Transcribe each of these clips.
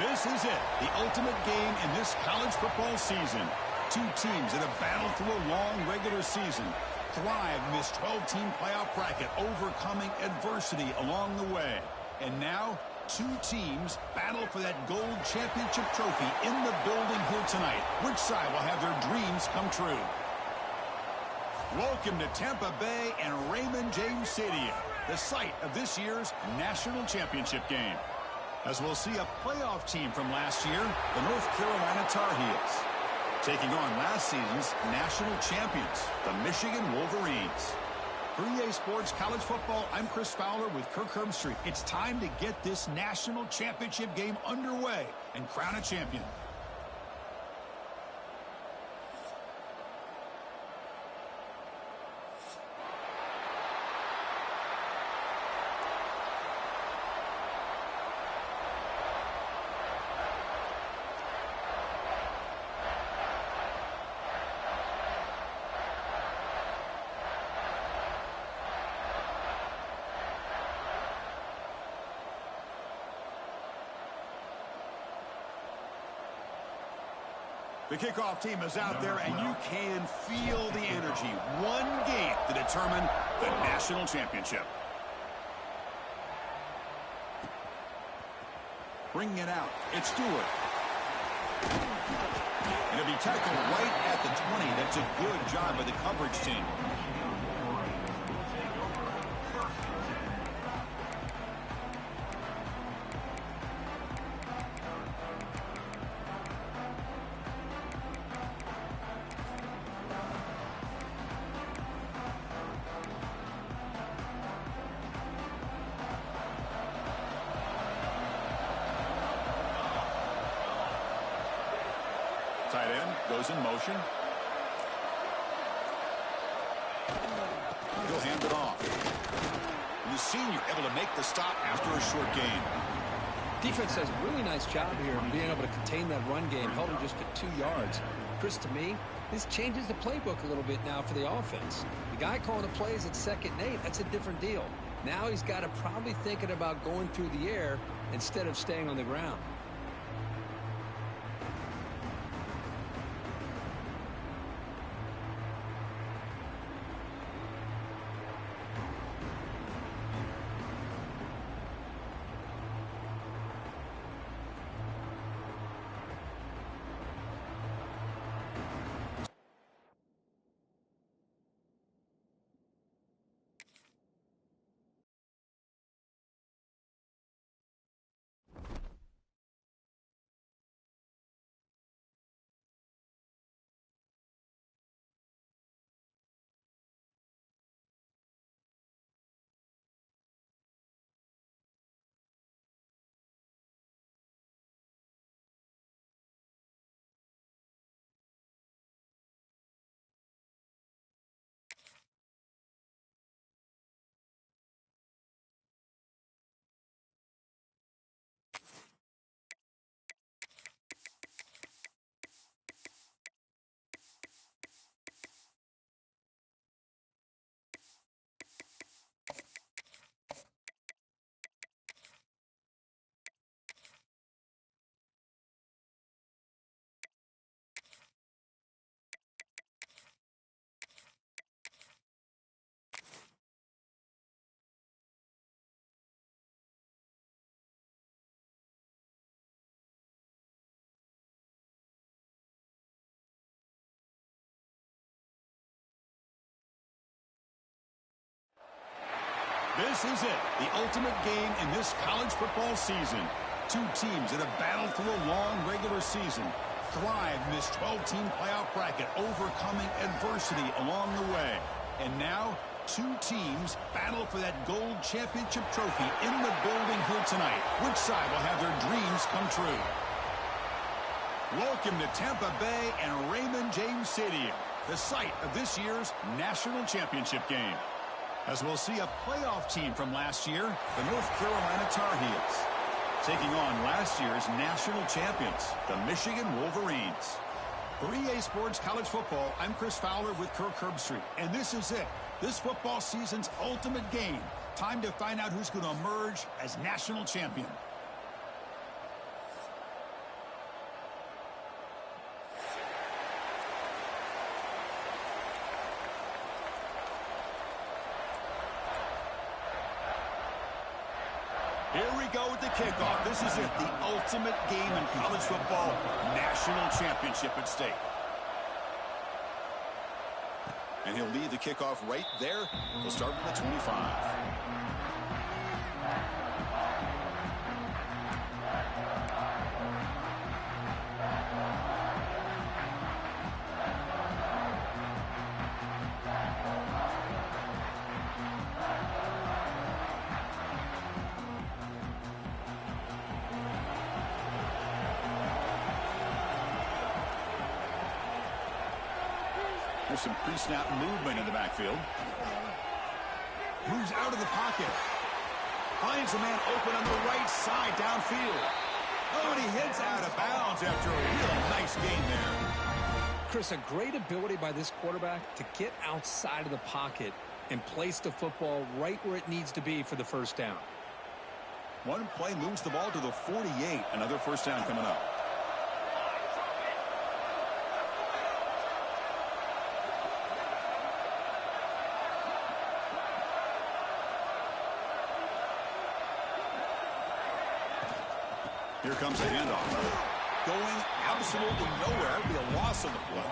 This is it, the ultimate game in this college football season. Two teams that have battled through a long regular season, thrive in this 12-team playoff bracket, overcoming adversity along the way. And now, two teams battle for that gold championship trophy in the building here tonight. Which side will have their dreams come true? Welcome to Tampa Bay and Raymond James Stadium, the site of this year's national championship game. As we'll see a playoff team from last year, the North Carolina Tar Heels, taking on last season's national champions, the Michigan Wolverines. For EA Sports College Football, I'm Chris Fowler with Kirk Herbstreit. It's time to get this national championship game underway and crown a champion. The kickoff team is out there, and you can feel the energy. One game to determine the national championship. Bringing it out, it's Stewart. And it'll be tackled right at the 20. That's a good job by the coverage team. Tight end goes in motion. He'll hand it off. And the senior able to make the stop after a short gain. Defense does a really nice job here in being able to contain that run game, held him just at 2 yards. Chris, to me, this changes the playbook a little bit now for the offense. The guy calling the plays at 2nd and 8, that's a different deal. Now he's got to probably thinking about going through the air instead of staying on the ground. This is it, the ultimate game in this college football season. Two teams that have battled through a long regular season, thrive in this 12-team playoff bracket, overcoming adversity along the way. And now, two teams battle for that gold championship trophy in the building here tonight. Which side will have their dreams come true? Welcome to Tampa Bay and Raymond James Stadium, the site of this year's national championship game. As we'll see a playoff team from last year, the North Carolina Tar Heels, taking on last year's national champions, the Michigan Wolverines. For EA Sports College Football, I'm Chris Fowler with Kirk Herbstreit, and this is it, this football season's ultimate game. Time to find out who's going to emerge as national champion. go with the kickoff. This is it, the ultimate game in college football, national championship at stake. And he'll lead the kickoff right there. He'll start from the 25. There's some pre-snap movement in the backfield. Moves out of the pocket. Finds a man open on the right side downfield. Oh, and he hits out of bounds after a real nice gain there. Chris, a great ability by this quarterback to get outside of the pocket and place the football right where it needs to be for the first down. One play moves the ball to the 48. Another first down coming up. Here comes a handoff. Going absolutely nowhere. It'll be a loss on the play.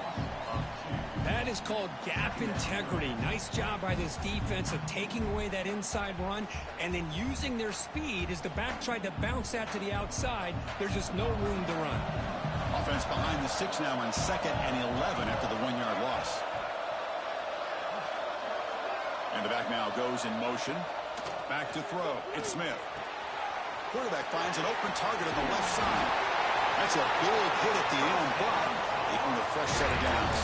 That is called gap integrity. Nice job by this defense of taking away that inside run and then using their speed as the back tried to bounce that to the outside. There's just no room to run. Offense behind the 6 now on 2nd and 11 after the 1-yard loss. And the back now goes in motion. Back to throw. It's Smith. Quarterback finds an open target on the left side. That's a big hit at the end, but even a fresh set of downs.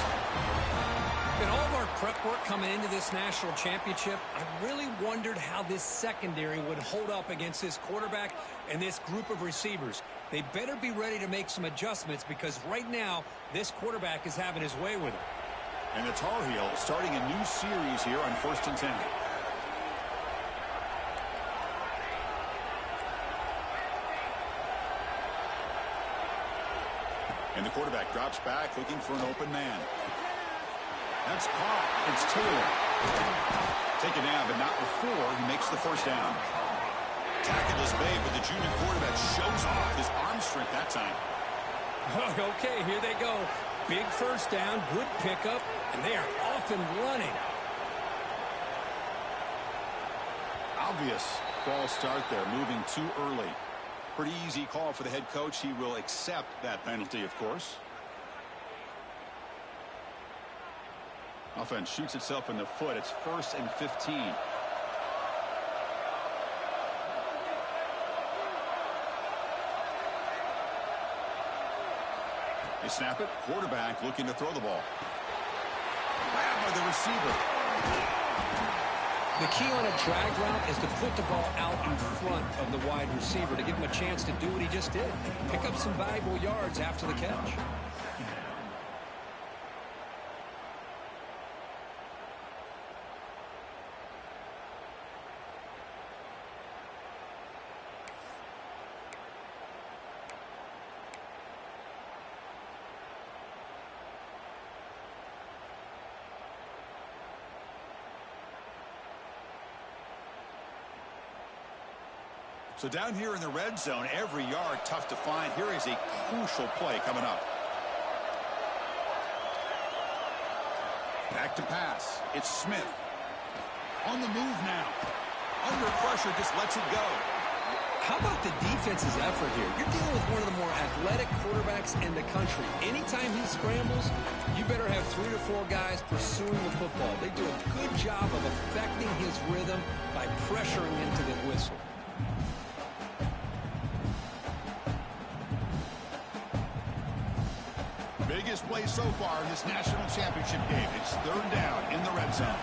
In all of our prep work coming into this national championship, I really wondered how this secondary would hold up against this quarterback and this group of receivers. They better be ready to make some adjustments because right now, this quarterback is having his way with it. And the Tar Heels starting a new series here on 1st and 10. And the quarterback drops back, looking for an open man. That's caught. It's Taylor. Taken down, but not before he makes the first down. Tackled is made, but the junior quarterback shows off his arm strength that time. Okay, here they go. Big first down, good pickup, and they are off and running. Obvious false start there, moving too early. Pretty easy call for the head coach. He will accept that penalty, of course. Offense shoots itself in the foot. It's 1st and 15. They snap it. Quarterback looking to throw the ball. Grabbed by the receiver. The key on a drag route is to put the ball out in front of the wide receiver to give him a chance to do what he just did. Pick up some valuable yards after the catch. So down here in the red zone, every yard tough to find. Here is a crucial play coming up. Back to pass. It's Smith. On the move now. Under pressure, just lets it go. How about the defense's effort here? You're dealing with one of the more athletic quarterbacks in the country. Anytime he scrambles, you better have 3 or 4 guys pursuing the football. They do a good job of affecting his rhythm by pressuring into the whistle. Biggest play so far in this national championship game. It's 3rd down in the red zone.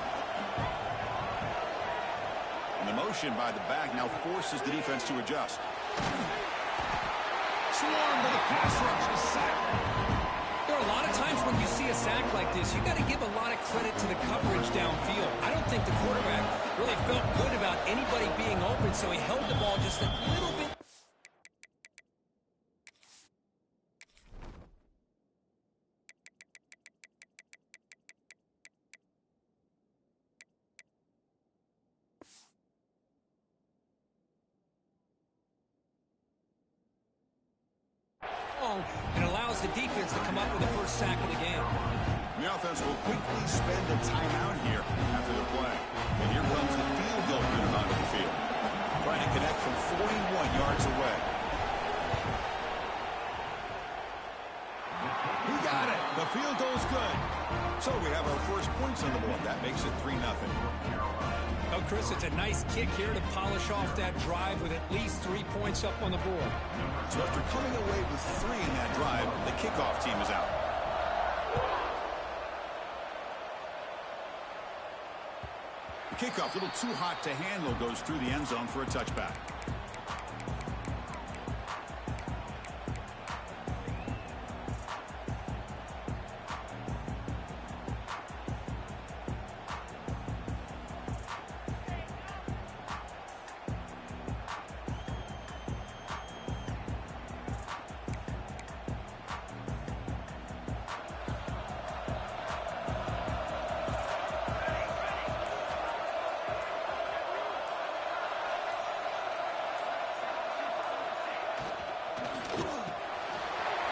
And the motion by the back now forces the defense to adjust. Swarmed by the pass rush. A sack. There are a lot of times when you see a sack like this, you got to give a lot of credit to the coverage downfield. I don't think the quarterback really felt good about anybody being open, so he held the ball just a little bit. long and allows the defense to come up with the first sack of the game. The offense will quickly spend a timeout here after the play. And here comes the field goal unit onto the field. Trying to connect from 41 yards away. He got it. The field goal's good. So we have our first points on the board. That makes it 3-0. Oh, Chris, it's a nice kick here to polish off that drive with at least 3 points up on the board. So after coming away with 3 in that drive, the kickoff team is out. The kickoff, a little too hot to handle, goes through the end zone for a touchback.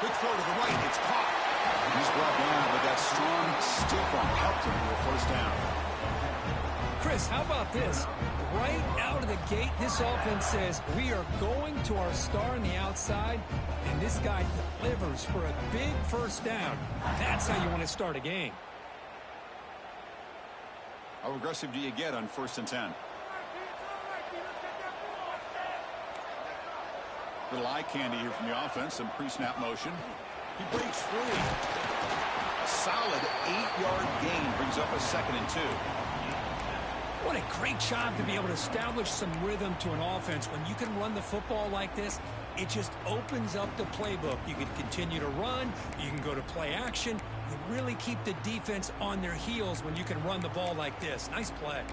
Quick throw to the right. It's caught. He's brought down, but that strong stiff arm helped him for a first down. Chris, how about this? Right out of the gate, this offense says, we are going to our star on the outside, and this guy delivers for a big first down. That's how you want to start a game. How aggressive do you get on 1st and 10? Little eye candy here from the offense. Some pre-snap motion. He breaks free. A solid 8-yard gain brings up a 2nd and 2. What a great job to be able to establish some rhythm to an offense. When you can run the football like this, it just opens up the playbook. You can continue to run. You can go to play action. You really keep the defense on their heels when you can run the ball like this. Nice play.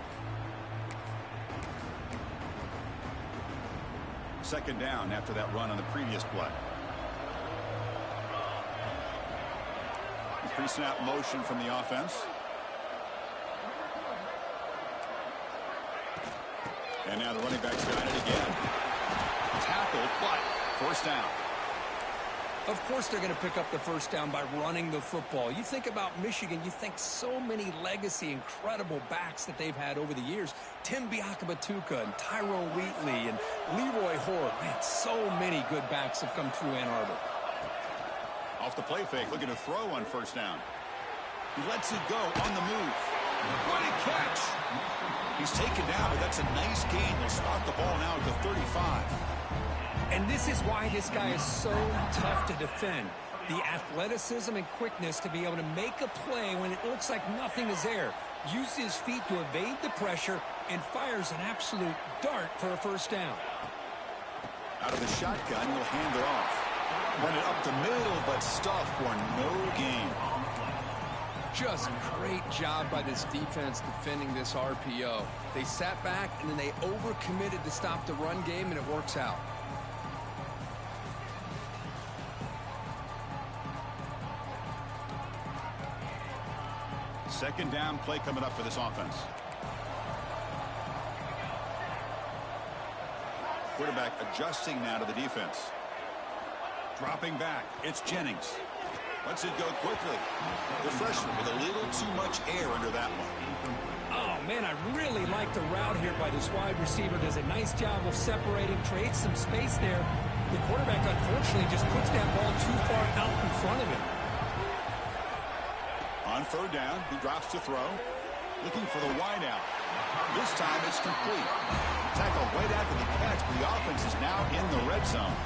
2nd down after that run on the previous play. Pre-snap motion from the offense. And now the running back's got it again. Tackled, but first down. Of course they're going to pick up the first down by running the football. You think about Michigan, you think so many legacy, incredible backs that they've had over the years. Tim Biakabatuka and Tyrone Wheatley and Leroy Horde. Man, so many good backs have come through Ann Arbor. Off the play fake, looking to throw on first down. He lets it go on the move. What a catch! He's taken down, but that's a nice gain. They'll start the ball now at the 35. And this is why this guy is so tough to defend. The athleticism and quickness to be able to make a play when it looks like nothing is there. Uses his feet to evade the pressure and fires an absolute dart for a first down. Out of the shotgun, he'll hand it off. Run it up the middle, but stuff for no gain. Just great job by this defense defending this RPO. They sat back, and then they overcommitted to stop the run game, and it works out. Second down play coming up for this offense. Quarterback adjusting now to the defense. Dropping back. It's Jennings. Lets it go quickly. The freshman with a little too much air under that one. Oh, man, I really like the route here by this wide receiver. Does a nice job of separating, creates some space there. The quarterback, unfortunately, just puts that ball too far out in front of him. On 3rd down, he drops to throw. Looking for the wideout. This time it's complete. Tackle right after the catch, but the offense is now in the red zone.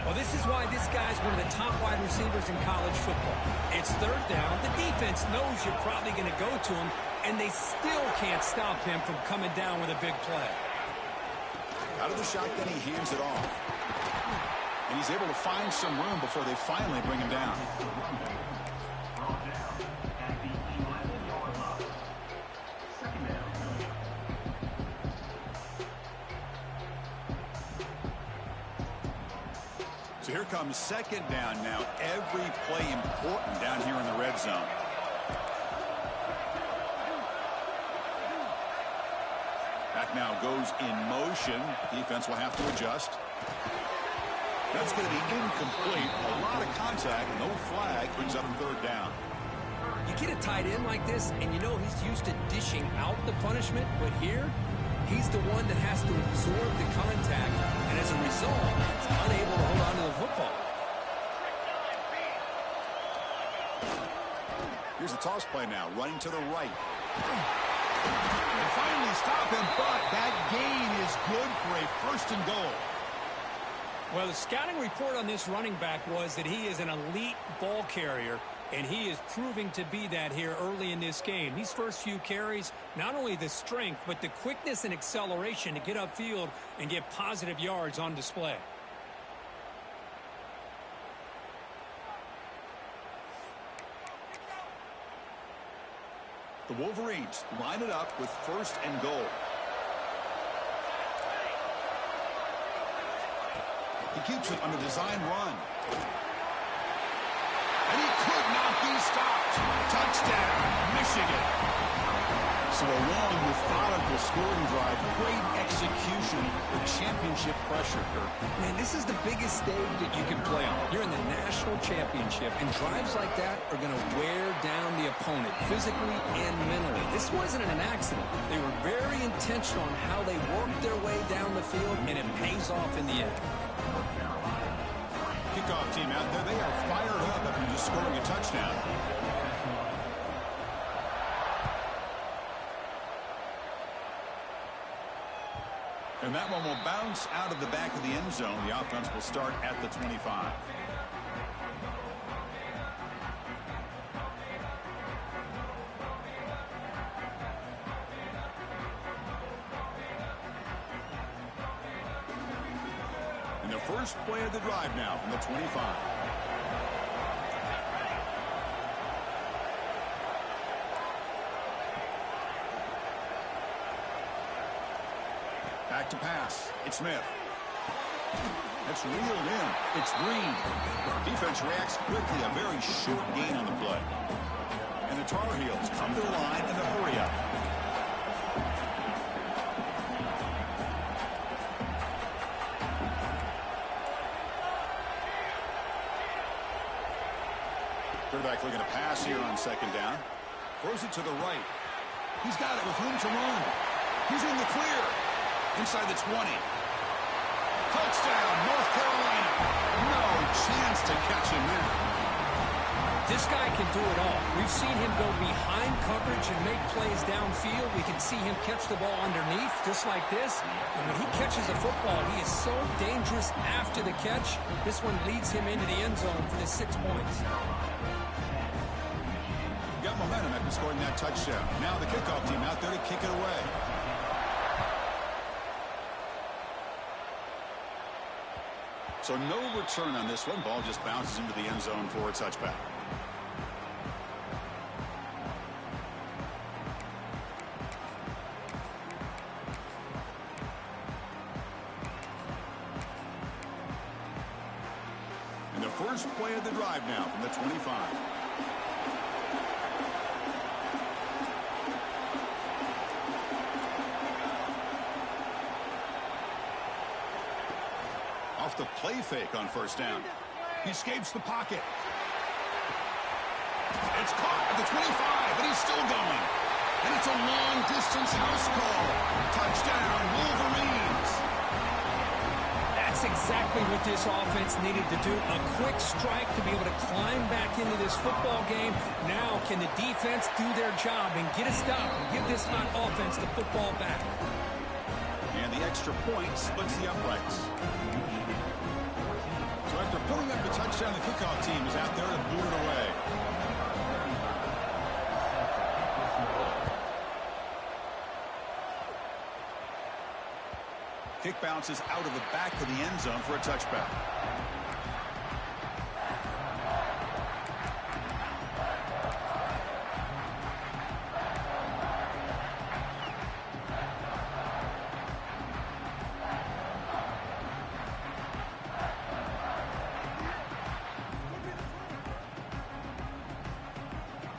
Well, this is why this guy's one of the top wide receivers in college football. It's 3rd down. The defense knows you're probably going to go to him, and they still can't stop him from coming down with a big play. Out of the shotgun, he hands it off. And he's able to find some room before they finally bring him down. So here comes 2nd down now. Every play important down here in the red zone. Back now goes in motion. Defense will have to adjust. That's going to be incomplete. A lot of contact. No flag. Brings up third down. You get a tight end like this, and you know he's used to dishing out the punishment, but here, he's the one that has to absorb the contact, and as a result, he's unable to hold on to the football. Here's the toss play now, running to the right. They finally stop him, but that gain is good for a first and goal. Well, the scouting report on this running back was that he is an elite ball carrier, and he is proving to be that here early in this game. These first few carries, not only the strength, but the quickness and acceleration to get upfield and get positive yards on display. The Wolverines line it up with first and goal. He keeps it on the design run. And he could not be stopped. Touchdown, Michigan. So a long, methodical scoring drive. Great execution with championship pressure. Man, this is the biggest stage that you can play on. You're in the national championship, and drives like that are going to wear down the opponent physically and mentally. This wasn't an accident. They were very intentional on how they worked their way down the field, and it pays off in the end. Kickoff team out there. They are fired up after just scoring a touchdown. And that one will bounce out of the back of the end zone. The offense will start at the 25. And the first play of the drive now from the 25. Back to pass. It's Smith. It's reeled in. It's Green. Defense reacts quickly. A very short gain on the play. And the Tar Heels come to the line in the hurry up. Quarterback looking to pass here on second down. Throws it to the right. He's got it with room to run. He's in the clear. Inside the 20. Touchdown, North Carolina. No chance to catch him there. This guy can do it all. We've seen him go behind coverage and make plays downfield. We can see him catch the ball underneath, just like this. And when he catches the football, he is so dangerous after the catch. This one leads him into the end zone for the 6 points. Got momentum after scoring that touchdown. Now the kickoff team out there to kick it away. So no return on this one. Ball just bounces into the end zone for a touchback. And the first play of the drive now from the 25. Off the play fake on first down. He escapes the pocket. It's caught at the 25, but he's still going. And it's a long-distance house call. Touchdown, Wolverines. That's exactly what this offense needed to do. A quick strike to be able to climb back into this football game. Now can the defense do their job and get a stop and give this hot offense the football back? And the extra point splits the uprights. So after putting up the touchdown, the kickoff team is out there to boot it away. Kick bounces out of the back of the end zone for a touchback.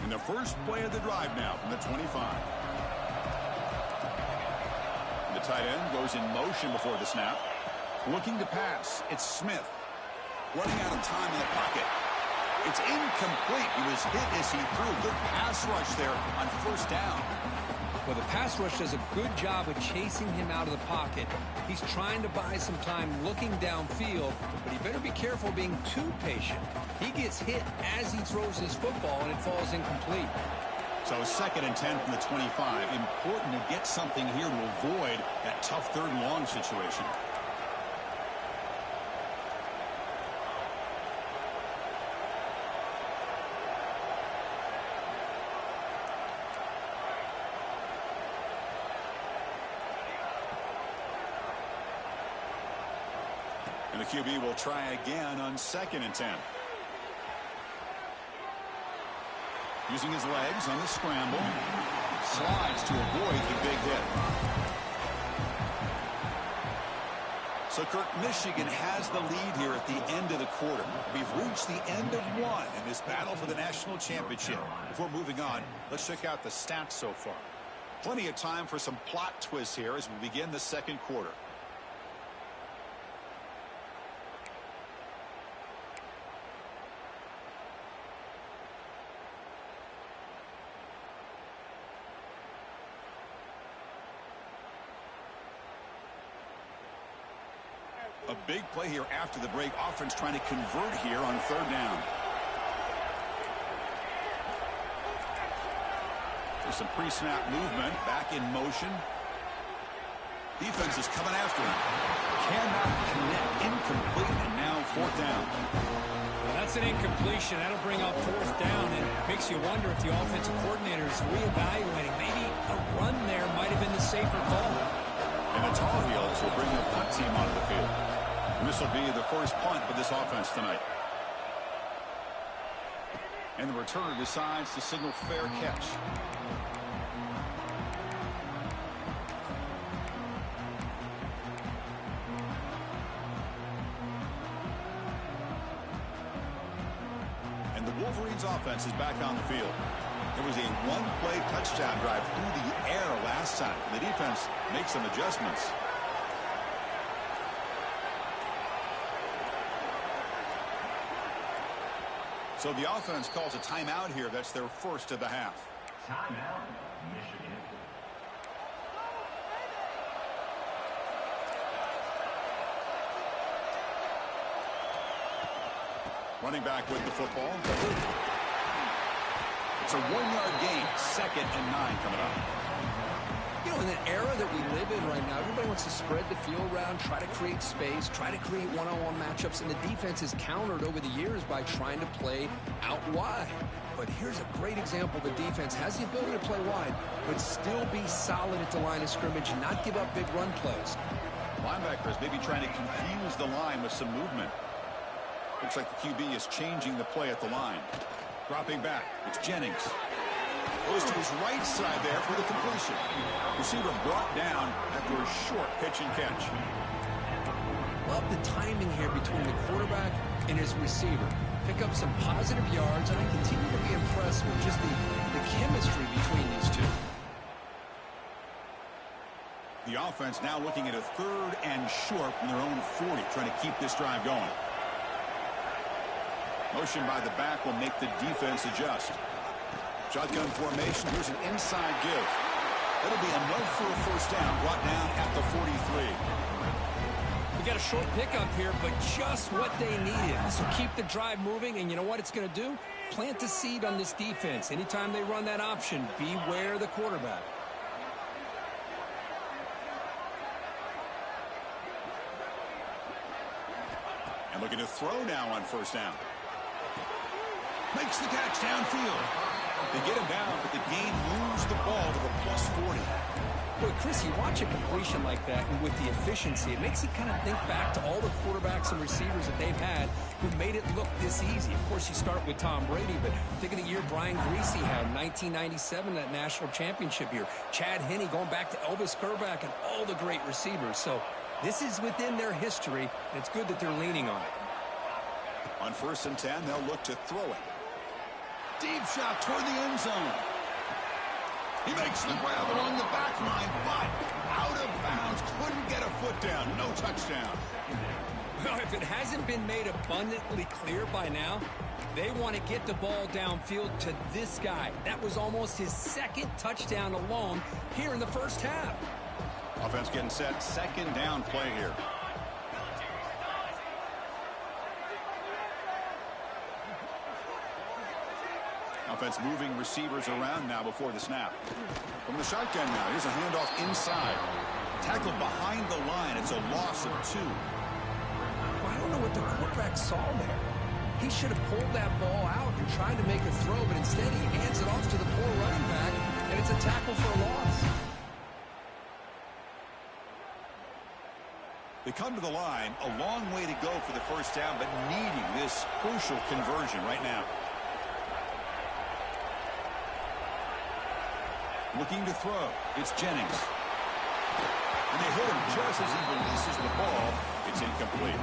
And the first play of the drive now from the 25. The tight end goes in motion before the snap. Looking to pass. It's Smith. Running out of time in the pocket. It's incomplete. He was hit as he threw. Good pass rush there on first down. Well, the pass rush does a good job of chasing him out of the pocket. He's trying to buy some time looking downfield, but he better be careful being too patient. He gets hit as he throws his football, and it falls incomplete. So 2nd and 10 from the 25. Important to get something here to avoid that tough 3rd and long situation. And the QB will try again on 2nd and 10. Using his legs on the scramble. Slides to avoid the big hit. So, Kirk, Michigan has the lead here at the end of the quarter. We've reached the end of one in this battle for the national championship. Before moving on, let's check out the stats so far. Plenty of time for some plot twists here as we begin the 2nd quarter. A big play here after the break. Offense trying to convert here on 3rd down. There's some pre-snap movement. Back in motion. Defense is coming after him. Cannot connect. Incomplete. And now 4th down. Well, that's an incompletion. That'll bring up 4th down, and makes you wonder if the offensive coordinator is reevaluating. Maybe a run there might have been the safer call. And the Tar Heels will bring the punt team onto the field. And this will be the first punt for this offense tonight. And the returner decides to signal fair catch. And the Wolverines offense is back on the field. There was a one-play touchdown drive through the air last time. The defense makes some adjustments. So the offense calls a timeout here. That's their first of the half. Timeout, Michigan. Running back with the football. It's a 1-yard gain. 2nd and 9 coming up. You know, in the era that we live in right now, everybody wants to spread the field around, try to create space, try to create one-on-one matchups, and the defense is countered over the years by trying to play out wide. But here's a great example. The defense has the ability to play wide, but still be solid at the line of scrimmage and not give up big run plays. Linebackers maybe trying to confuse the line with some movement. Looks like the QB is changing the play at the line. Dropping back. It's Jennings. Goes to his right side there for the completion. Receiver brought down after a short pitch and catch. Love the timing here between the quarterback and his receiver. Pick up some positive yards, and I continue to be impressed with just the chemistry between these two. The offense now looking at a 3rd and short from their own 40, trying to keep this drive going. Motion by the back will make the defense adjust. Shotgun formation. Here's an inside give. That'll be enough for a first down. Brought down at the 43. We got a short pickup here, but just what they needed. So keep the drive moving, and you know what it's going to do? Plant the seed on this defense. Anytime they run that option, beware the quarterback. And looking to throw now on first down. Makes the catch downfield. They get him down, but the game moves the ball to the +40. Boy, Chris, you watch a completion like that, and with the efficiency, it makes you kind of think back to all the quarterbacks and receivers that they've had who made it look this easy. Of course, you start with Tom Brady, but think of the year Brian Griese had, 1997, that national championship year. Chad Henne going back to Elvis Kerback and all the great receivers. So this is within their history, and it's good that they're leaning on it. On 1st and 10, they'll look to throw it. Deep shot toward the end zone. He makes the grab along the back line, but out of bounds. Couldn't get a foot down. No touchdown. Well, if it hasn't been made abundantly clear by now, they want to get the ball downfield to this guy. That was almost his second touchdown alone here in the first half. Offense getting set. Second down play here. Offense moving receivers around now before the snap. From the shotgun now, here's a handoff inside. Tackled behind the line. It's a loss of 2. I don't know what the quarterback saw there. He should have pulled that ball out and tried to make a throw, but instead he hands it off to the poor running back, and it's a tackle for a loss. They come to the line, a long way to go for the first down, but needing this crucial conversion right now. Looking to throw. It's Jennings. And they hit him just as he releases the ball. It's incomplete.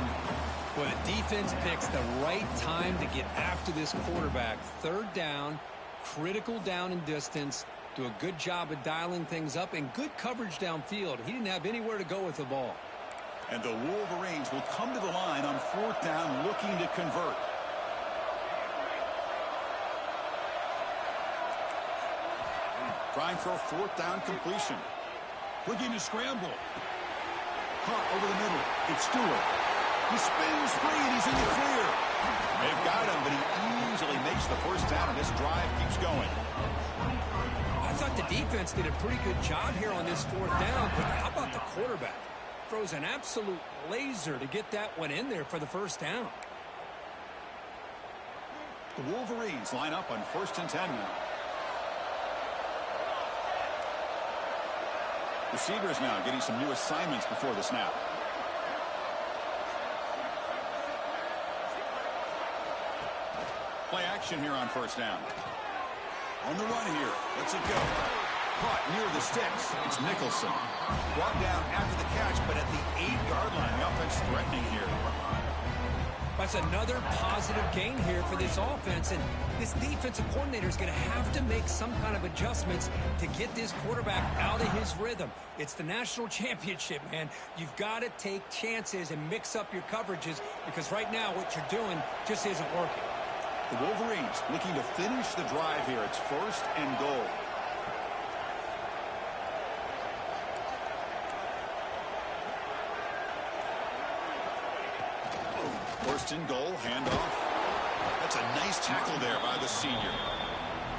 Well, the defense picks the right time to get after this quarterback. Third down, critical down and distance. Do a good job of dialing things up and good coverage downfield. He didn't have anywhere to go with the ball. And the Wolverines will come to the line on 4th down looking to convert. Trying for a 4th down completion. Looking to scramble. Caught over the middle. It's Stewart. He spins free and he's in the clear. They've got him, but he easily makes the first down, and this drive keeps going. I thought the defense did a pretty good job here on this 4th down, but how about the quarterback? Throws an absolute laser to get that one in there for the first down. The Wolverines line up on 1st and 10 now. Receivers now getting some new assignments before the snap. Play action here on 1st down. On the run here. Let's it go. Caught near the sticks. It's Nicholson. Brought down after the catch, but at the 8-yard line. The offense threatening here. That's another positive gain here for this offense, and this defensive coordinator is going to have to make some kind of adjustments to get this quarterback out of his rhythm. It's the national championship, man. You've got to take chances and mix up your coverages, because right now what you're doing just isn't working. The Wolverines looking to finish the drive here. It's 1st and goal. First and goal, handoff. That's a nice tackle there by the senior.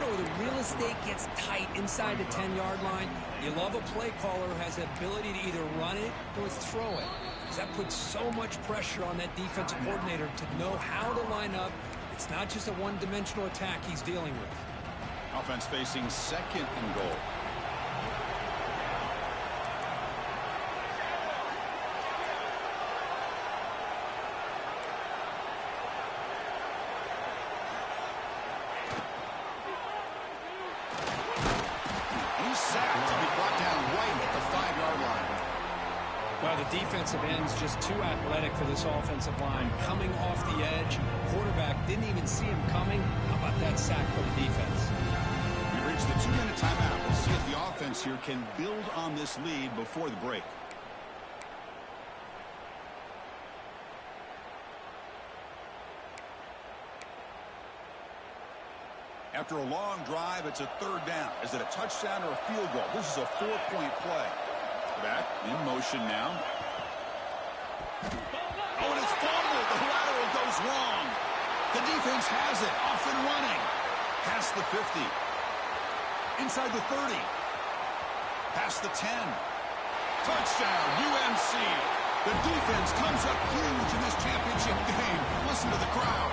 The real estate gets tight inside the 10-yard line. You love a play caller who has the ability to either run it or throw it. Because that puts so much pressure on that defensive coordinator to know how to line up. It's not just a one-dimensional attack he's dealing with. Offense facing 2nd and goal. Well, the defensive end's just too athletic for this offensive line. Coming off the edge, quarterback didn't even see him coming. How about that sack for the defense? We've reached the 2-minute timeout. We'll see if the offense here can build on this lead before the break. After a long drive, it's a 3rd down. Is it a touchdown or a field goal? This is a 4-point play. Back in motion now. Oh, and it's fumbled. The lateral goes wrong. The defense has it. Off and running. Past the 50. Inside the 30. Past the 10. Touchdown, UNC. The defense comes up huge in this championship game. Listen to the crowd.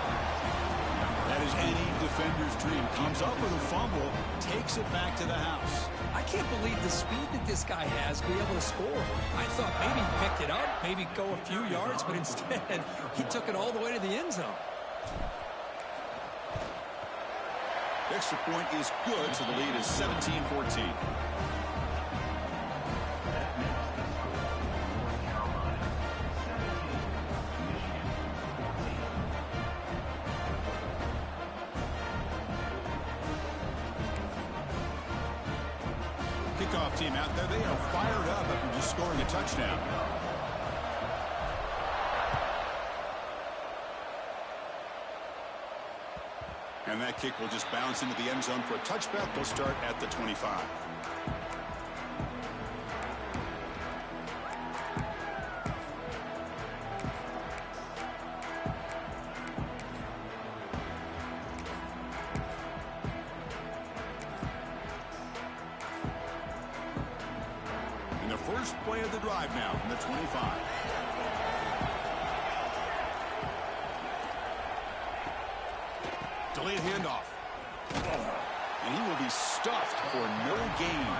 That is any defender's dream. Comes up with a fumble, takes it back to the house. I can't believe the speed that this guy has to be able to score. I thought maybe he picked it up, maybe go a few yards, but instead he took it all the way to the end zone. Extra point is good, so the lead is 17-14. Kickoff team out there. They are fired up after just scoring a touchdown. And that kick will just bounce into the end zone for a touchback. They'll start at the 25. And the first play of the drive now from the 25. Delayed handoff. And he will be stuffed for no gain.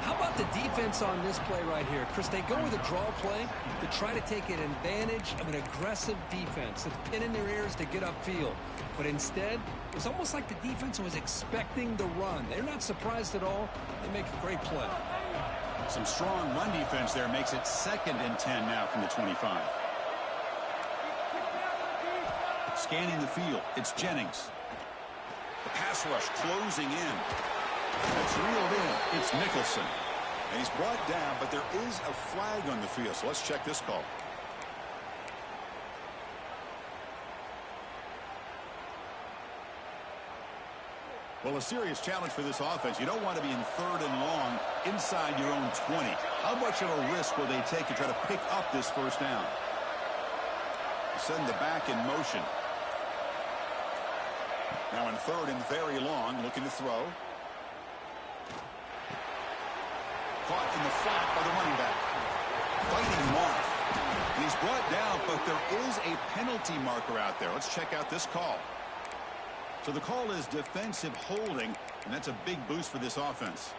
How about the defense on this play right here? Chris, they go with a draw play to try to take an advantage of an aggressive defense. It's pin in their ears to get upfield. But instead, it's almost like the defense was expecting the run. They're not surprised at all. They make a great play. Some strong run defense there makes it 2nd and 10 now from the 25. Scanning the field, it's Jennings. The pass rush closing in. That's reeled in. It's Nicholson. And he's brought down, but there is a flag on the field, so let's check this call. Well, a serious challenge for this offense. You don't want to be in 3rd and long inside your own 20. How much of a risk will they take to try to pick up this first down? Send the back in motion. Now in 3rd and very long, looking to throw. Caught in the flat by the running back. Fighting Marth. He's brought down, but there is a penalty marker out there. Let's check out this call. So the call is defensive holding, and that's a big boost for this offense.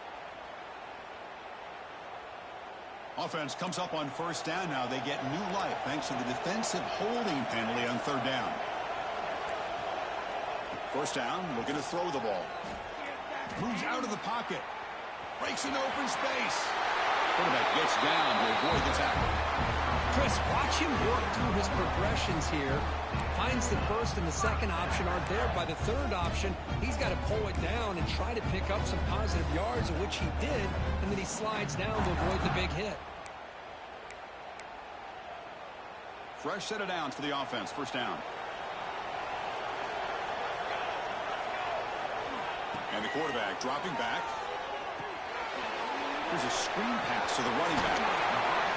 Offense comes up on first down now. They get new life thanks to the defensive holding penalty on 3rd down. First down, looking to throw the ball. Moves out of the pocket. Breaks an open space. Quarterback gets down to avoid the tackle. Chris, watch him work through his progressions here. Finds the first and the second option aren't there. By the 3rd option, he's got to pull it down and try to pick up some positive yards, of which he did, and then he slides down to avoid the big hit. Fresh set of downs for the offense. First down. And the quarterback dropping back. Here's a screen pass to the running back.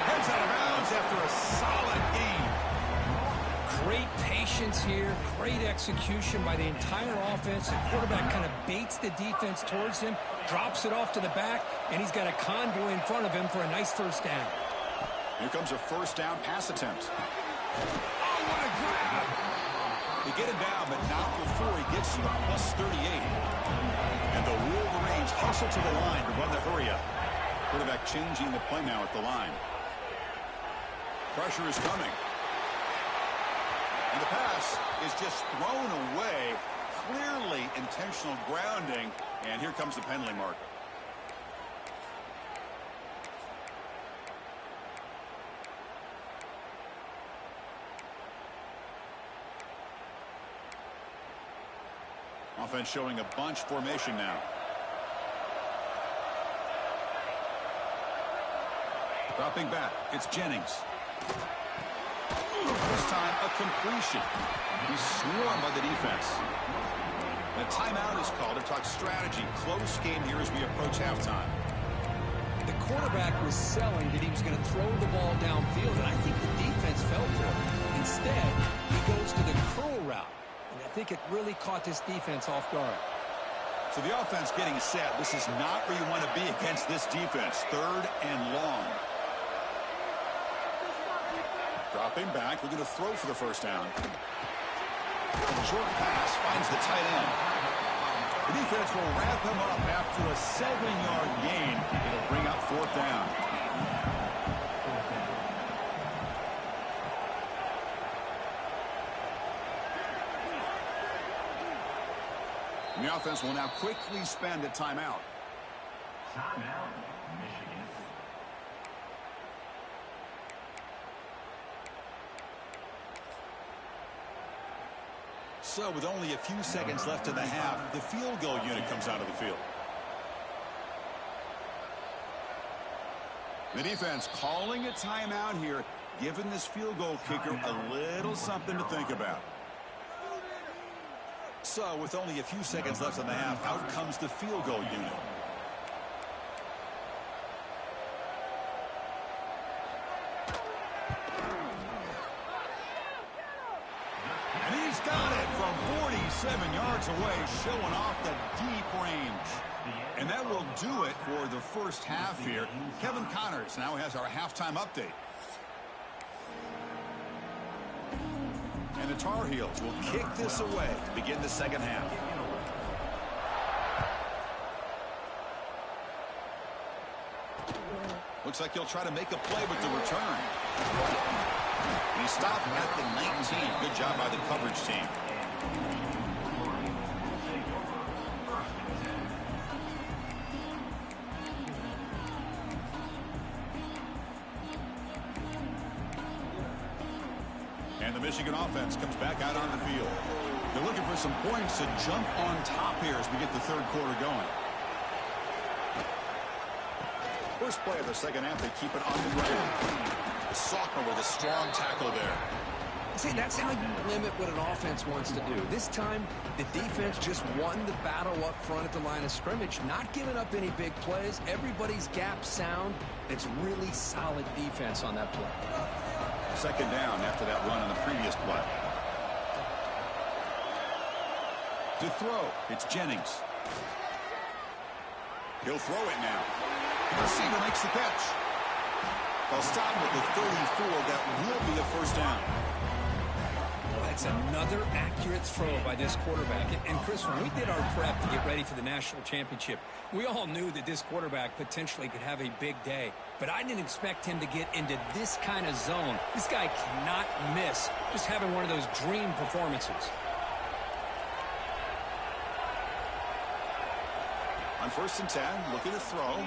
Heads out of bounds after a solid gain. Great patience here. Great execution by the entire offense. The quarterback kind of baits the defense towards him, drops it off to the back, and he's got a convoy in front of him for a nice first down. Here comes a first down pass attempt. Oh, what a grab! They get him down, but not before he gets to the +38. And the Wolverines hustle to the line to run the hurry up. Quarterback changing the play now at the line. Pressure is coming. And the pass is just thrown away. Clearly intentional grounding. And here comes the penalty marker. Offense showing a bunch formation now. Dropping back, it's Jennings. This time a completion. He's swarmed by the defense. And a timeout is called to talk strategy. Close game here as we approach halftime. The quarterback was selling that he was going to throw the ball downfield, and I think the defense fell for it. Instead, he goes to the curl route. I think it really caught this defense off guard. So the offense getting set. This is not where you want to be against this defense. 3rd and long. Dropping back. We're going to throw for the first down. Short pass finds the tight end. The defense will wrap him up after a 7-yard gain. It'll bring up 4th down. And the offense will now quickly spend a timeout. Timeout, Michigan. So with only a few seconds left in the half, the field goal unit comes out of the field. The defense calling a timeout here, giving this field goal kicker a little something to think about. So with only a few seconds left in the half, out comes the field goal unit. And he's got it from 47 yards away, showing off the deep range. And that will do it for the first half here. Kevin Connors now has our halftime update. And the Tar Heels will kick this away to begin the second half. Looks like he'll try to make a play with the return. And he stopped at the 19. Good job by the coverage team. And the Michigan offense comes back out on the field. They're looking for some points to jump on top here as we get the third quarter going. First play of the second half, they keep it on the ground. Sockner with a strong tackle there. See, that's how you limit what an offense wants to do. This time, the defense just won the battle up front at the line of scrimmage, not giving up any big plays. Everybody's gap sound. It's really solid defense on that play. Second down after that run on the previous play. To throw, it's Jennings. He'll throw it now. The receiver makes the catch. They'll stop with the 34. That will be a first down. That's another accurate throw by this quarterback. And Chris, when we did our prep to get ready for the national championship, we all knew that this quarterback potentially could have a big day. But I didn't expect him to get into this kind of zone. This guy cannot miss. Just having one of those dream performances. On 1st and 10, look at the throw.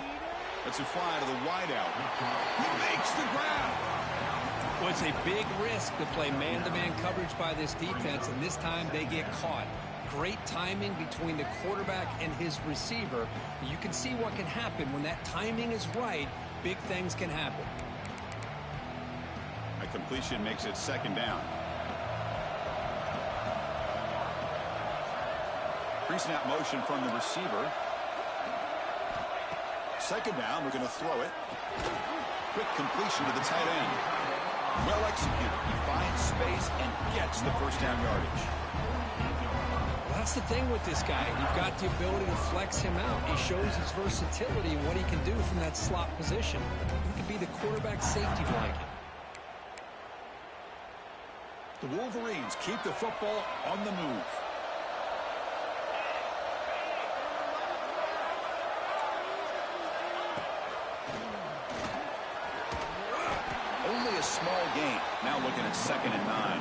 That's a fly to the wideout. He makes the grab. Well, it's a big risk to play man-to-man coverage by this defense, and this time they get caught. Great timing between the quarterback and his receiver. You can see what can happen when that timing is right. Big things can happen. A completion makes it second down. Pre-snap motion from the receiver. Second down, we're going to throw it. Quick completion to the tight end. Well executed. He finds space and gets the first down yardage. Well, that's the thing with this guy. You've got the ability to flex him out. He shows his versatility and what he can do from that slot position. He could be the quarterback safety blanket. The Wolverines keep the football on the move. Only a small gain. Now looking at 2nd and 9.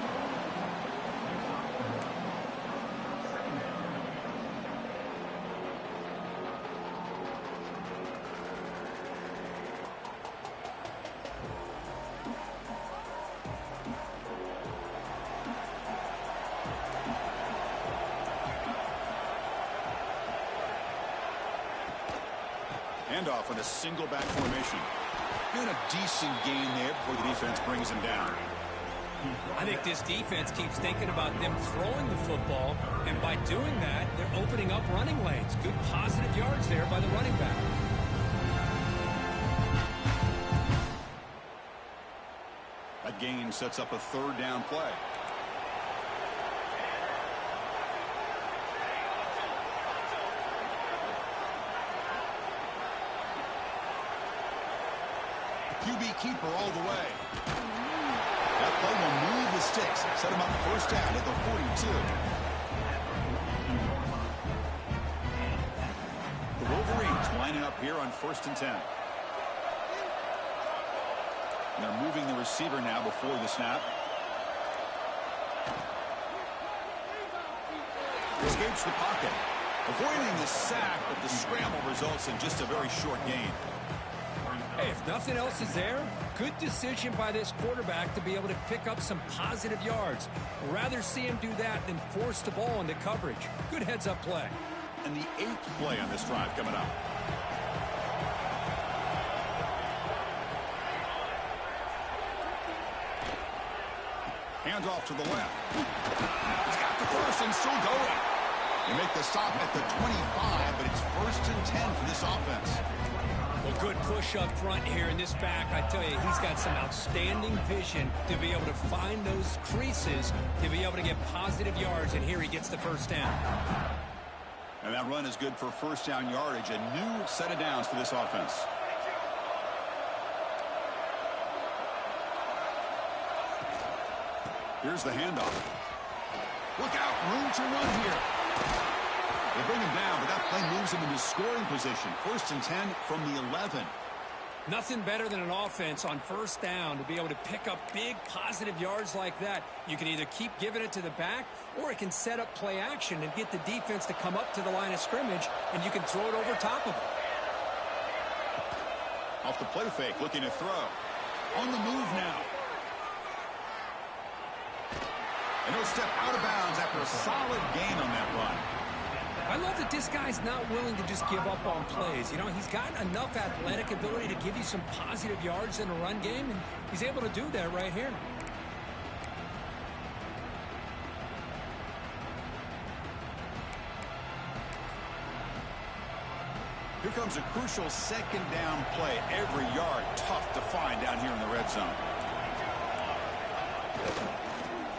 Handoff in a single back formation. Doing a decent gain there before the defense brings him down. I think this defense keeps thinking about them throwing the football, and by doing that, they're opening up running lanes. Good positive yards there by the running back. That gain sets up a 3rd down play. QB keeper all the way. That play will move the sticks. Set him up first down at the 42. The Wolverines lining up here on 1st and 10. And they're moving the receiver now before the snap. Escapes the pocket. Avoiding the sack, but the scramble results in just a very short gain. Hey, if nothing else is there, good decision by this quarterback to be able to pick up some positive yards. Rather see him do that than force the ball into coverage. Good heads-up play. And the 8th play on this drive coming up. Hands off to the left. He's got the first and still going. They make the stop at the 25, but it's 1st and 10 for this offense. Well, good push up front here in this back. I tell you, he's got some outstanding vision to be able to find those creases, to be able to get positive yards, and here he gets the first down. And that run is good for first down yardage, a new set of downs for this offense. Here's the handoff. Look out, room to run here. They bring him down, but that play moves him into scoring position. 1st and 10 from the 11. Nothing better than an offense on first down to be able to pick up big positive yards like that. You can either keep giving it to the back, or it can set up play action and get the defense to come up to the line of scrimmage, and you can throw it over top of it. Off the play fake, looking to throw. On the move now. And he'll step out of bounds after a solid gain on that run. I love that this guy's not willing to just give up on plays. You know, he's got enough athletic ability to give you some positive yards in a run game, and he's able to do that right here. Here comes a crucial 2nd down play. Every yard tough to find down here in the red zone.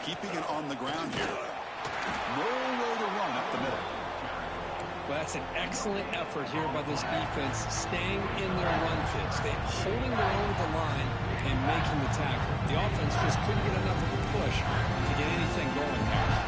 Keeping it on the ground here. No way to run up the middle. Well, that's an excellent effort here by this defense, staying in their run fits. They're holding their own at the line and making the tackle. The offense just couldn't get enough of a push to get anything going there.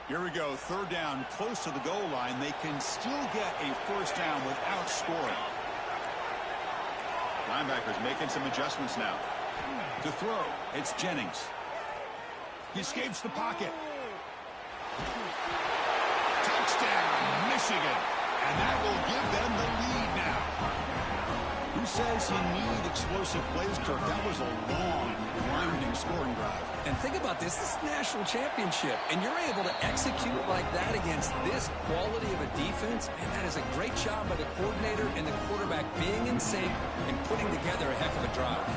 Here we go, 3rd down, close to the goal line. They can still get a first down without scoring. Linebackers making some adjustments now. To throw, it's Jennings. He escapes the pocket. Touchdown, Michigan. And that will give them the lead now. Who says you need explosive plays, Kirk? That was a long, winding scoring drive. And think about this. This is the national championship, and you're able to execute like that against this quality of a defense, and that is a great job by the coordinator and the quarterback being in sync and putting together a heck of a drive.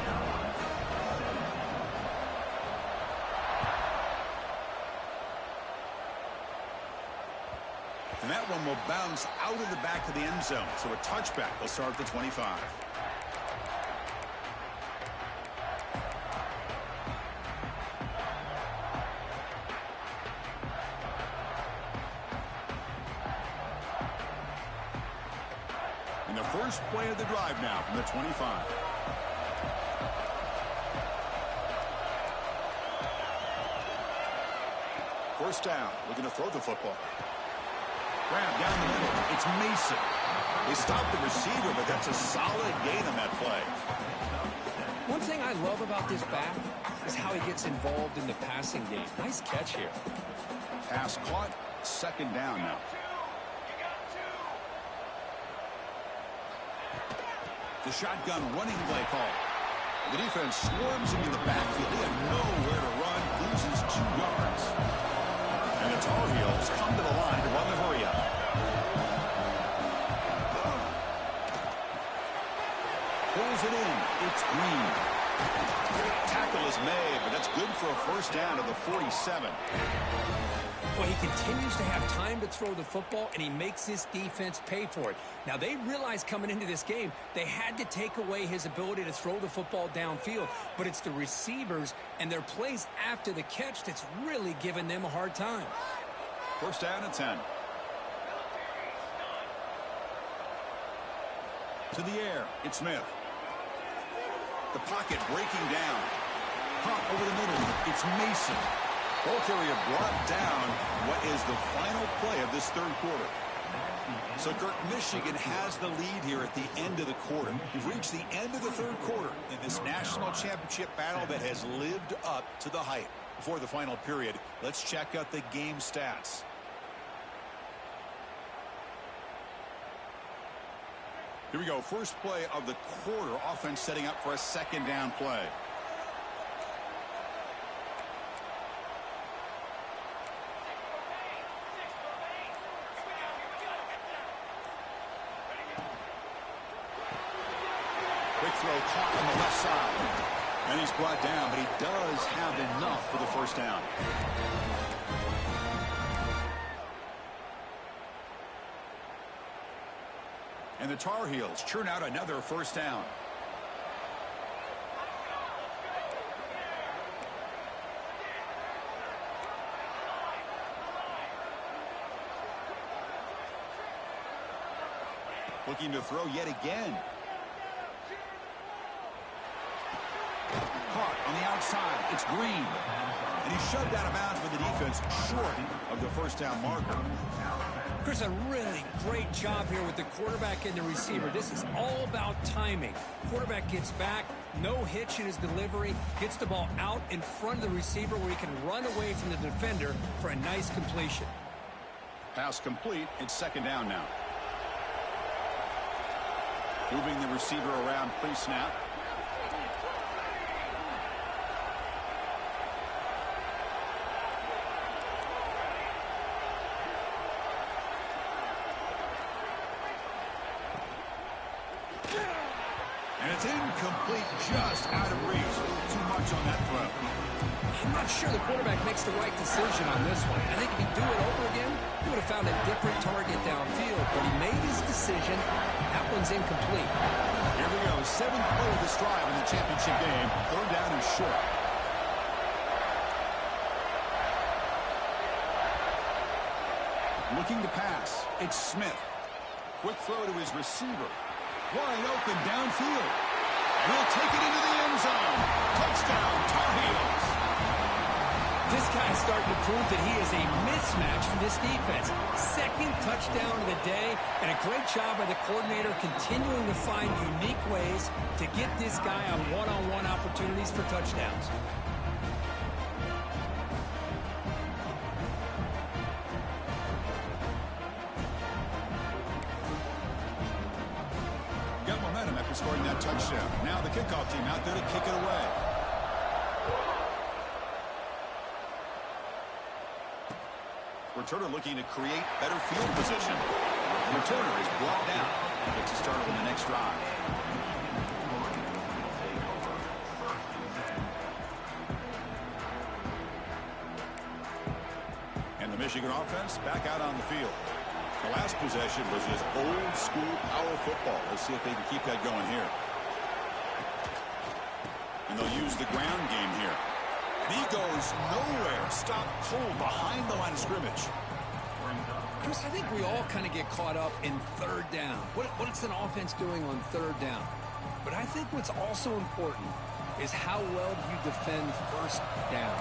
And that one will bounce out of the back of the end zone. So a touchback will start at the 25. And the first play of the drive now from the 25. First down, looking to throw the football. Grab down the middle. It's Mason. They stopped the receiver, but that's a solid gain on that play. One thing I love about this back is how he gets involved in the passing game. Nice catch here. Pass caught. 2nd down now. The shotgun running play call. The defense swarms into the backfield. They have nowhere to run. Loses 2 yards. And the Tar Heels come to the line to run the hurry-up. Pulls it in. It's Green. Tackle is made, but that's good for a first down to the 47. Well, he continues to have time to throw the football, and he makes this defense pay for it. Now, they realized coming into this game they had to take away his ability to throw the football downfield, but it's the receivers and their plays after the catch that's really giving them a hard time. First down and 10. To the air, it's Smith. The pocket breaking down. Pop over the middle, it's Mason. Ball carrier brought down. What is the final play of this 3rd quarter? So, Kirk, Michigan has the lead here at the end of the quarter. We've reached the end of the 3rd quarter in this national championship battle that has lived up to the hype. Before the final period, let's check out the game stats. Here we go. First play of the quarter. Offense setting up for a 2nd down play. Quick throw caught on the left side. And he's brought down, but he does have enough for the first down. And the Tar Heels churn out another first down. Looking to throw yet again. Caught on the outside. It's Green. And he's shoved out of bounds for the defense short of the first down marker. Chris, a really great job here with the quarterback and the receiver. This is all about timing. Quarterback gets back, no hitch in his delivery, gets the ball out in front of the receiver where he can run away from the defender for a nice completion. Pass complete. It's second down now. Moving the receiver around pre-snap. And it's incomplete, just out of reach. Too much on that throw. I'm not sure the quarterback makes the right decision on this one. I think if he'd do it over again, he would have found a different target downfield. But he made his decision. That one's incomplete. Here we go. 7th play of this drive in the championship game. Third down and short. Looking to pass. It's Smith. Quick throw to his receiver. Wide open downfield. He'll take it into the end zone. Touchdown, Tar Heels. This guy's starting to prove that he is a mismatch for this defense. Second touchdown of the day, and a great job by the coordinator continuing to find unique ways to get this guy on one-on-one opportunities for touchdowns. Got momentum after scoring that touchdown. Now the kickoff team out there to kick it away. Returner looking to create better field position. Returner is brought down. Gets to start on the next drive. And the Michigan offense back out on the field. The last possession was just old school power football. Let's see if they can keep that going here. And they'll use the ground game here. And he goes nowhere. Stop cold behind the line of scrimmage. Chris, I think we all kind of get caught up in third down. What's an offense doing on third down? But I think what's also important is how well do you defend first down.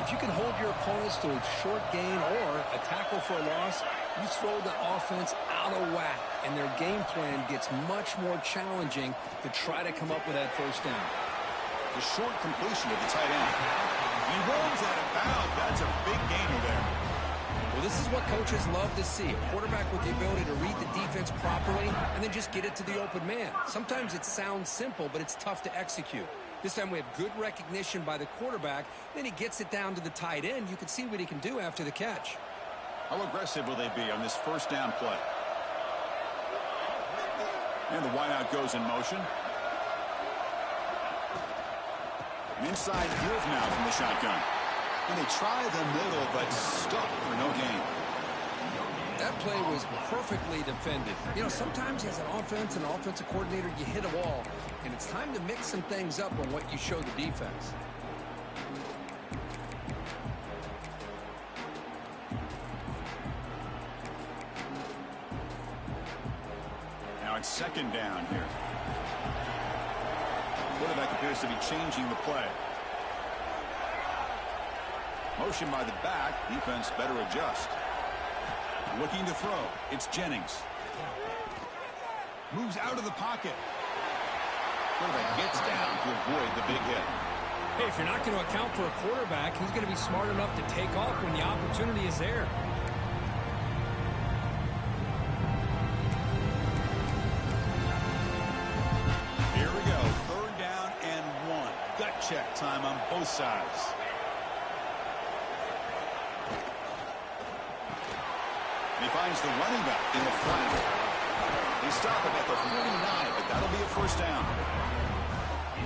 If you can hold your opponents to a short gain or a tackle for a loss, you throw the offense out of whack, and their game plan gets much more challenging to try to come up with that first down. The short completion of the tight end. He runs out of bounds. That's a big gainer there. Well, this is what coaches love to see. A quarterback with the ability to read the defense properly and then just get it to the open man. Sometimes it sounds simple, but it's tough to execute. This time we have good recognition by the quarterback. Then he gets it down to the tight end. You can see what he can do after the catch. How aggressive will they be on this first down play? And the wideout goes in motion. An inside give now from the shotgun. And they try the middle, but stuck for no gain. That play was perfectly defended. You know, sometimes as an offense and offensive coordinator, you hit a wall, and it's time to mix some things up on what you show the defense. Now it's second down here. Quarterback appears to be changing the play. Motion by the back. Defense better adjust. Looking to throw. It's Jennings. Moves out of the pocket. Quarterback gets down to avoid the big hit. Hey, if you're not going to account for a quarterback, he's going to be smart enough to take off when the opportunity is there. Here we go. Third down and 1. Gut check time on both sides. He finds the running back in the flat. They stop him at the 49, but that'll be a first down.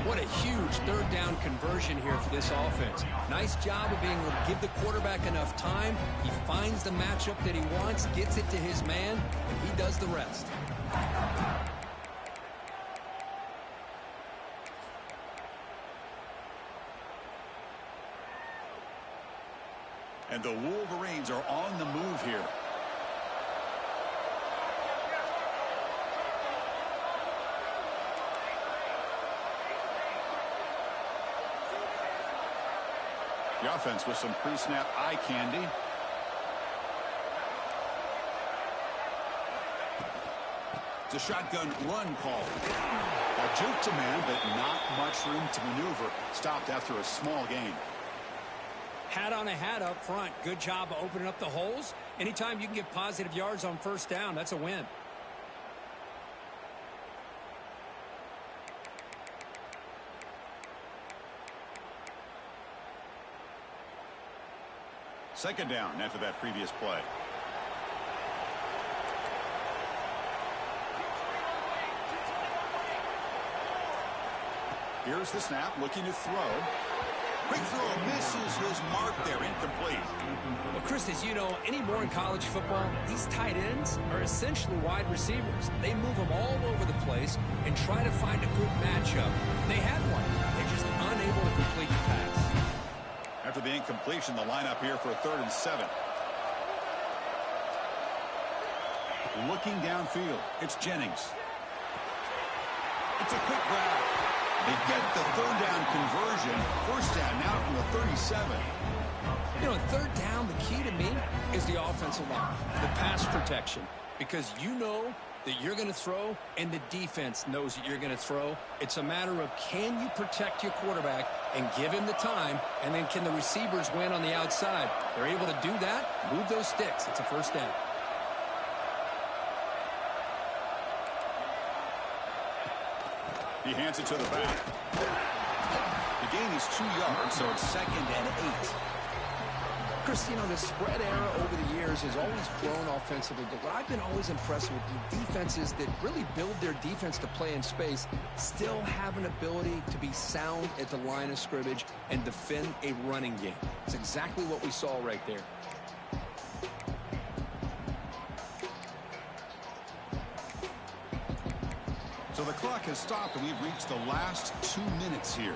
What a huge third down conversion here for this offense. Nice job of being able to give the quarterback enough time. He finds the matchup that he wants, gets it to his man, and he does the rest. And the Wolverines are on the move here. The offense with some pre-snap eye candy. It's a shotgun run call. A juke to man, but not much room to maneuver. Stopped after a small gain. Hat on a hat up front. Good job of opening up the holes. Anytime you can get positive yards on first down, that's a win. Second down after that previous play. Here's the snap, looking to throw. Quick throw, misses his mark there, incomplete. Well, Chris, as you know, anymore in college football, these tight ends are essentially wide receivers. They move them all over the place and try to find a good matchup. They had one. They're just unable to complete the pass. After the incompletion, the lineup here for a 3rd and 7. Looking downfield, it's Jennings. It's a quick grab. They get the 3rd down conversion. First down now from the 37. You know, 3rd down, the key to me is the offensive line, the pass protection, because you know that you're going to throw and the defense knows that you're going to throw. It's a matter of can you protect your quarterback and give him the time, and then can the receivers win on the outside? They're able to do that, move those sticks. It's a first down. He hands it to the back. The gain is 2 yards, so it's 2nd and 8. Chris, you know, the spread era over the years has always grown offensively, but what I've been always impressed with the defenses that really build their defense to play in space still have an ability to be sound at the line of scrimmage and defend a running game. It's exactly what we saw right there. So the clock has stopped, and we've reached the last 2 minutes here.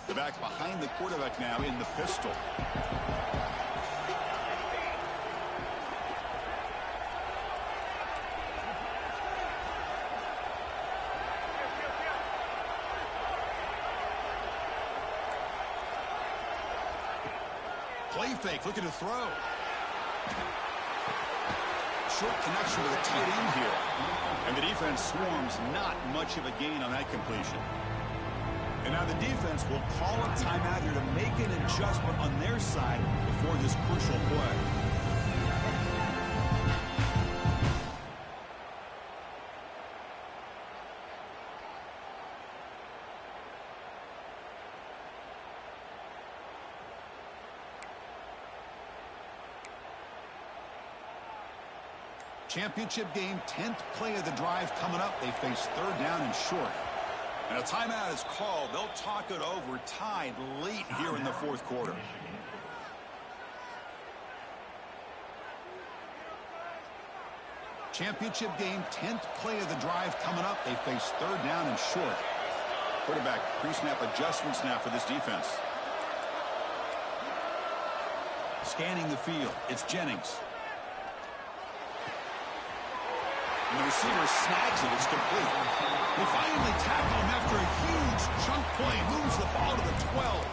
The back behind the quarterback now in the pistol. Play fake, looking to throw. Short connection to the tight end here. And the defense swarms, not much of a gain on that completion. And now the defense will call a timeout here to make an adjustment on their side before this crucial play. Championship game, 10th play of the drive coming up. They face 3rd down and short. And a timeout is called. They'll talk it over, tied late here in the 4th quarter. Championship game, 10th play of the drive coming up. They face 3rd down and short. Quarterback pre-snap adjustments now for this defense. Scanning the field, it's Jennings. And the receiver snags it. It's complete. They finally tackle him after a huge chunk play. Moves the ball to the 12.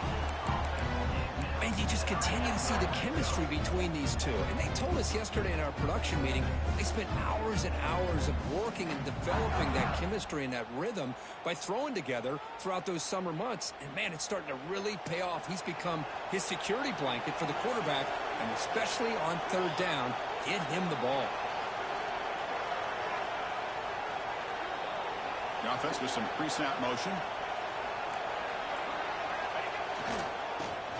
And you just continue to see the chemistry between these two. And they told us yesterday in our production meeting, they spent hours and hours of working and developing that chemistry and that rhythm by throwing together throughout those summer months. And, man, it's starting to really pay off. He's become his security blanket for the quarterback, and especially on 3rd down, get him the ball. The offense with some pre-snap motion.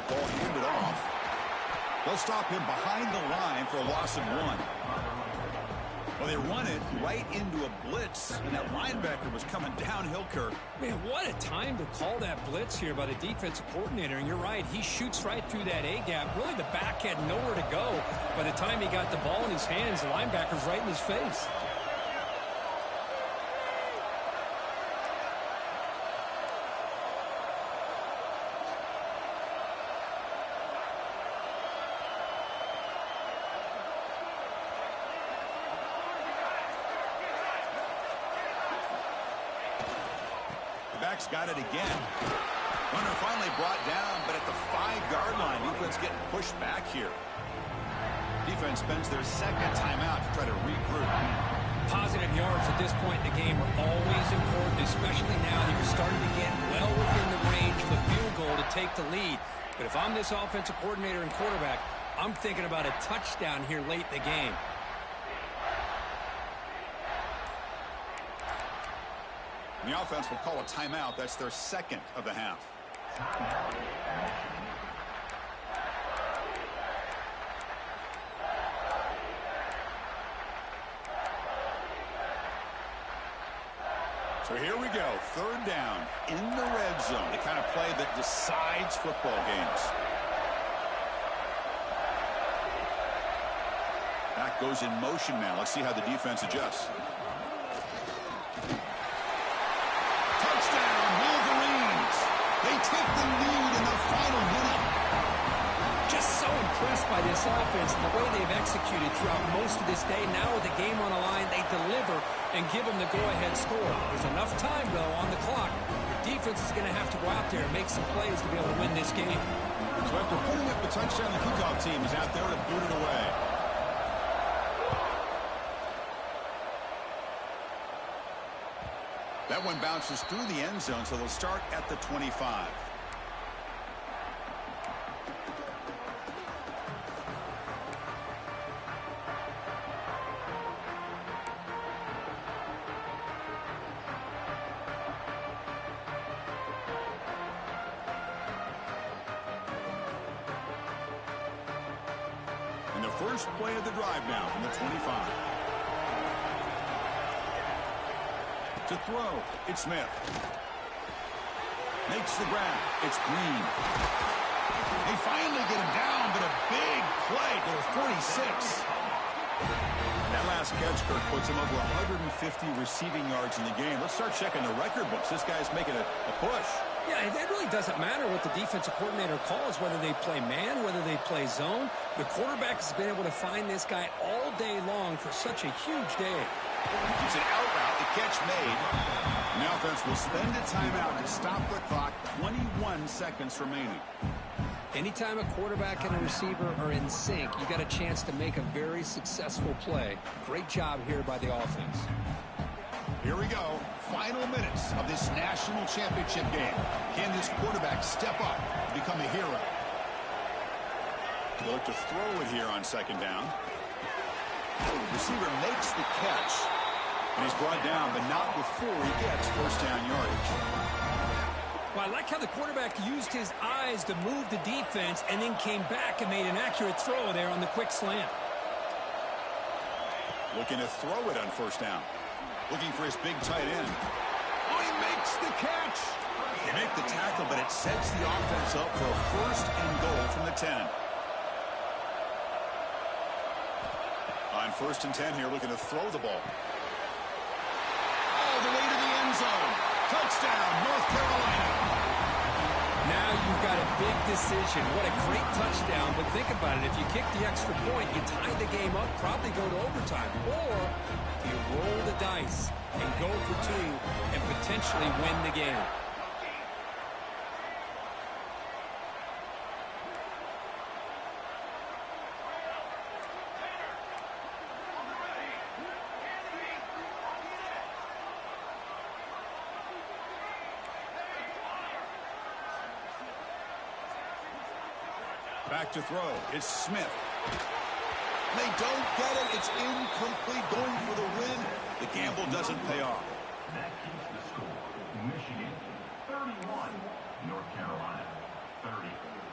Ball handed off. They'll stop him behind the line for a loss of 1. Well, they run it right into a blitz, and that linebacker was coming downhill, Kirk. Man, what a time to call that blitz here by the defensive coordinator. And you're right, he shoots right through that A-gap. Really, the back had nowhere to go. By the time he got the ball in his hands, the linebacker's right in his face. Got it again. Runner finally brought down, but at the 5-yard line, defense getting pushed back here. Defense spends their second timeout to try to regroup. Positive yards at this point in the game are always important, especially now that you're starting to get well within the range of a field goal to take the lead. But if I'm this offensive coordinator and quarterback, I'm thinking about a touchdown here late in the game. The offense will call a timeout. That's their second of the half. So here we go. 3rd down in the red zone. The kind of play that decides football games. That goes in motion now. Let's see how the defense adjusts. They take the lead in the final minute. Just so impressed by this offense and the way they've executed throughout most of this day. Now with the game on the line, they deliver and give them the go-ahead score. There's enough time, though, on the clock. The defense is going to have to go out there and make some plays to be able to win this game. So after putting up the touchdown, the kickoff team is out there to boot it away. That one bounces through the end zone, so they'll start at the 25. And the first play of the drive now from the 25. To throw, it's Smith. Makes the grab. It's Green. They finally get him down, but a big play to the 46. That last catch, Kirk, puts him over 150 receiving yards in the game. Let's start checking the record books. This guy's making a push. Yeah, it really doesn't matter what the defensive coordinator calls, whether they play man, whether they play zone. The quarterback has been able to find this guy all day long for such a huge day. It's an out route, the catch made. And the offense will spend a timeout to stop the clock. 21 seconds remaining. Anytime a quarterback and a receiver are in sync, you got a chance to make a very successful play. Great job here by the offense. Here we go. Final minutes of this national championship game. Can this quarterback step up and become a hero? They'll look to throw it here on 2nd down. The receiver makes the catch. And he's brought down, but not before he gets 1st down yardage. Well, I like how the quarterback used his eyes to move the defense and then came back and made an accurate throw there on the quick slant. Looking to throw it on 1st down. Looking for his big tight end. Oh, he makes the catch. They make the tackle, but it sets the offense up for a 1st and goal from the 10. On 1st and 10 here, looking to throw the ball. All the way to the end zone. Touchdown, North Carolina. Now you've got a big decision. What a great touchdown, but think about it. If you kick the extra point, you tie the game up, probably go to overtime. Or you roll the dice and go for 2 and potentially win the game. Back to throw. It's Smith. They don't get it. It's incomplete. Going for the win. The gamble doesn't pay off. That keeps the score. Michigan 31, North Carolina 30.